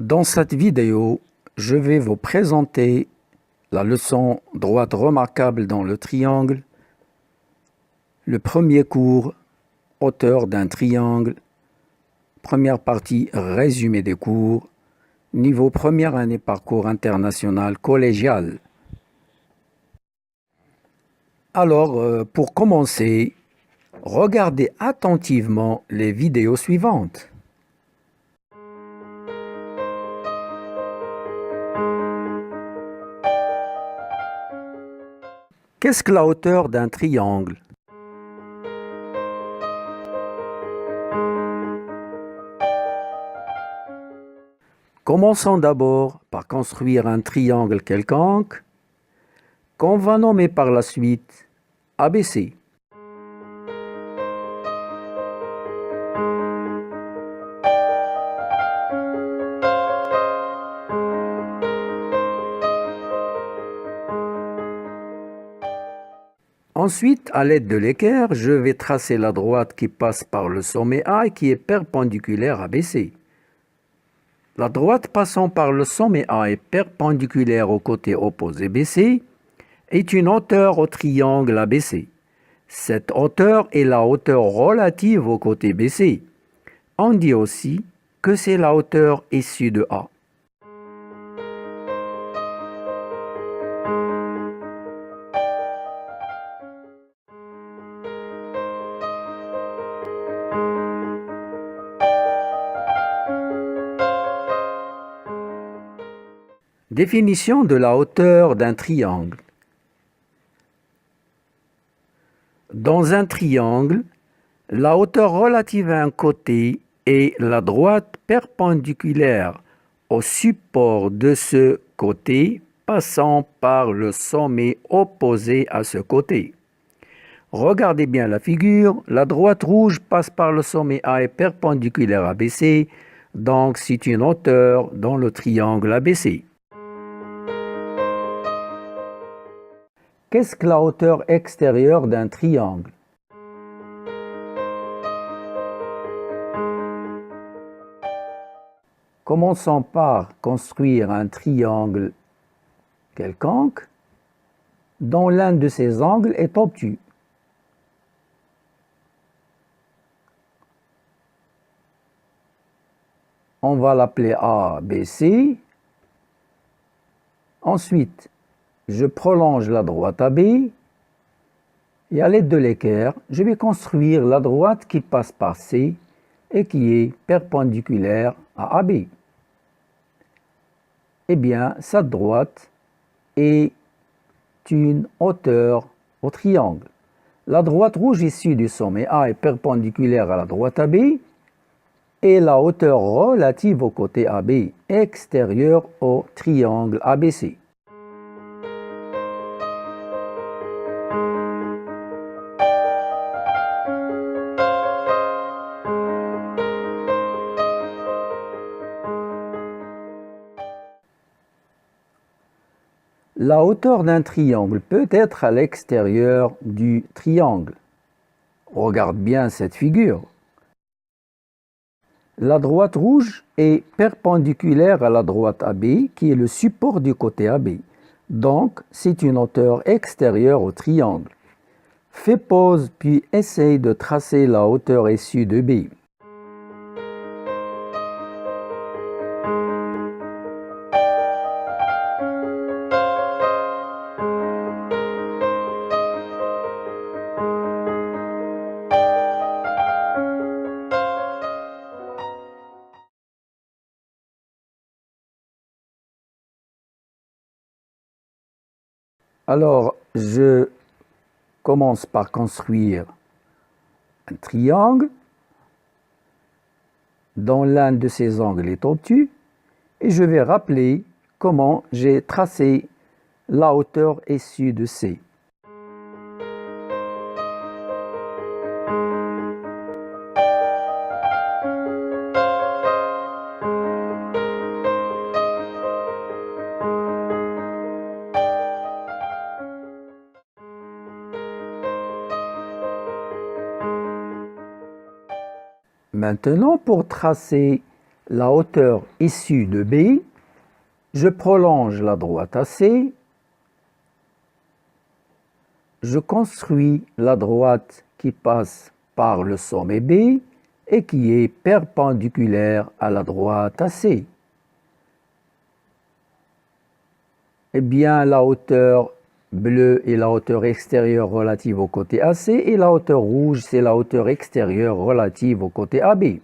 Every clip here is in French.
Dans cette vidéo, je vais vous présenter la leçon droite remarquable dans le triangle, le premier cours, hauteur d'un triangle, première partie, résumé des cours, niveau première année parcours international collégial. Alors, pour commencer, regardez attentivement les vidéos suivantes. Qu'est-ce que la hauteur d'un triangle? Commençons d'abord par construire un triangle quelconque qu'on va nommer par la suite ABC. Ensuite, à l'aide de l'équerre, je vais tracer la droite qui passe par le sommet A et qui est perpendiculaire à BC. La droite passant par le sommet A et perpendiculaire au côté opposé BC est une hauteur au triangle ABC. Cette hauteur est la hauteur relative au côté BC. On dit aussi que c'est la hauteur issue de A. Définition de la hauteur d'un triangle. Dans un triangle, la hauteur relative à un côté est la droite perpendiculaire au support de ce côté passant par le sommet opposé à ce côté. Regardez bien la figure, la droite rouge passe par le sommet A et perpendiculaire à BC, donc c'est une hauteur dans le triangle ABC. Qu'est-ce que la hauteur extérieure d'un triangle? Commençons par construire un triangle quelconque dont l'un de ses angles est obtus. On va l'appeler ABC. Ensuite, je prolonge la droite AB et à l'aide de l'équerre, je vais construire la droite qui passe par C et qui est perpendiculaire à AB. Eh bien, cette droite est une hauteur au triangle. La droite rouge issue du sommet A est perpendiculaire à la droite AB et la hauteur relative au côté AB extérieur au triangle ABC. La hauteur d'un triangle peut être à l'extérieur du triangle. Regarde bien cette figure. La droite rouge est perpendiculaire à la droite AB qui est le support du côté AB. Donc, c'est une hauteur extérieure au triangle. Fais pause puis essaye de tracer la hauteur issue de B. Alors, je commence par construire un triangle dont l'un de ses angles est obtus et je vais rappeler comment j'ai tracé la hauteur issue de C. Maintenant, pour tracer la hauteur issue de B, je prolonge la droite AC, je construis la droite qui passe par le sommet B et qui est perpendiculaire à la droite AC. Eh bien, la hauteur bleue est la hauteur extérieure relative au côté AC et la hauteur rouge, c'est la hauteur extérieure relative au côté AB.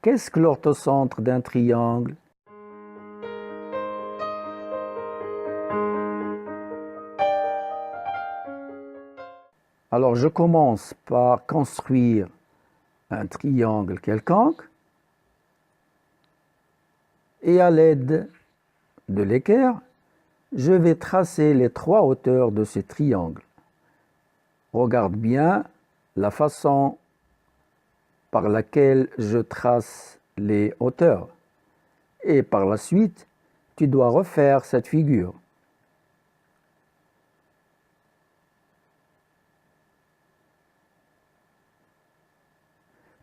Qu'est-ce que l'orthocentre d'un triangle? Alors, je commence par construire un triangle quelconque et à l'aide de l'équerre, je vais tracer les trois hauteurs de ce triangle. Regarde bien la façon par laquelle je trace les hauteurs. Et par la suite, tu dois refaire cette figure.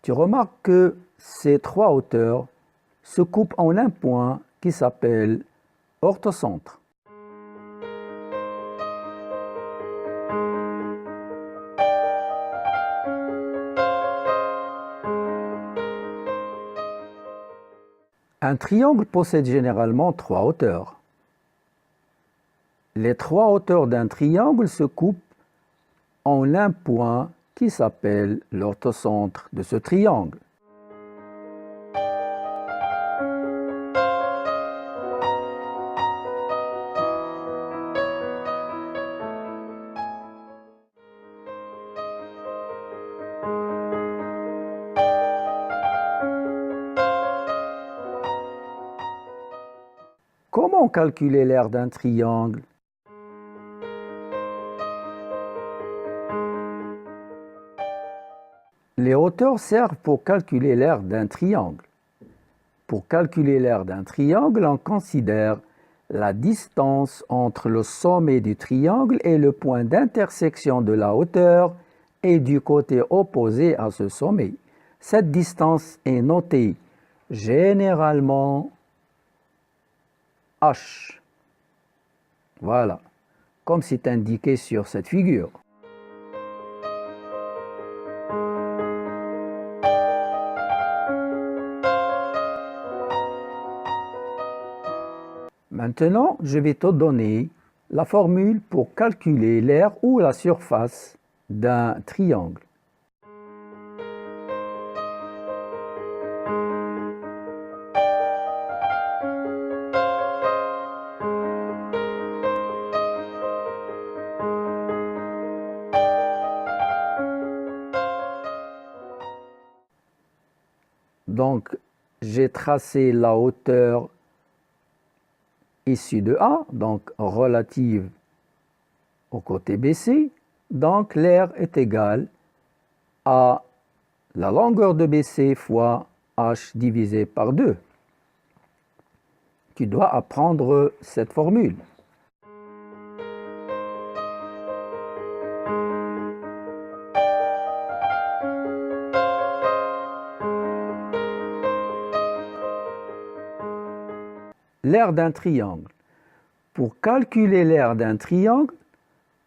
Tu remarques que ces trois hauteurs se coupent en un point qui s'appelle orthocentre. Un triangle possède généralement trois hauteurs. Les trois hauteurs d'un triangle se coupent en un point qui s'appelle l'orthocentre de ce triangle. Comment calculer l'aire d'un triangle? Les hauteurs servent pour calculer l'aire d'un triangle. Pour calculer l'aire d'un triangle, on considère la distance entre le sommet du triangle et le point d'intersection de la hauteur et du côté opposé à ce sommet. Cette distance est notée généralement H. Voilà, comme c'est indiqué sur cette figure. Maintenant, je vais te donner la formule pour calculer l'aire ou la surface d'un triangle. Donc, j'ai tracé la hauteur issue de A, donc relative au côté BC. Donc, l'aire est égale à la longueur de BC fois H divisé par 2. Tu dois apprendre cette formule. L'aire d'un triangle. Pour calculer l'aire d'un triangle,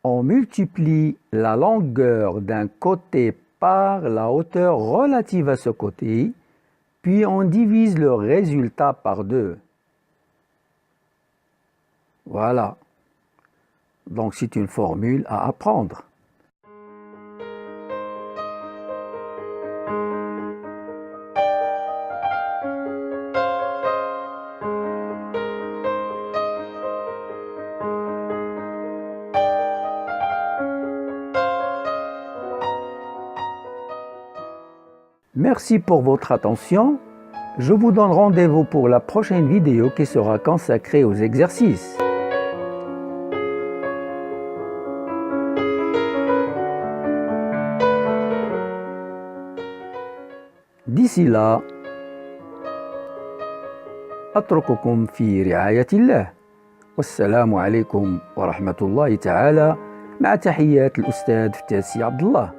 on multiplie la longueur d'un côté par la hauteur relative à ce côté, puis on divise le résultat par 2. Voilà. Donc c'est une formule à apprendre. Merci pour votre attention. Je vous donne rendez-vous pour la prochaine vidéo qui sera consacrée aux exercices. D'ici là, أترككم في رعاية الله والسلام عليكم ورحمة الله تعالى مع تحيات الأستاذ فتاسي عبد الله.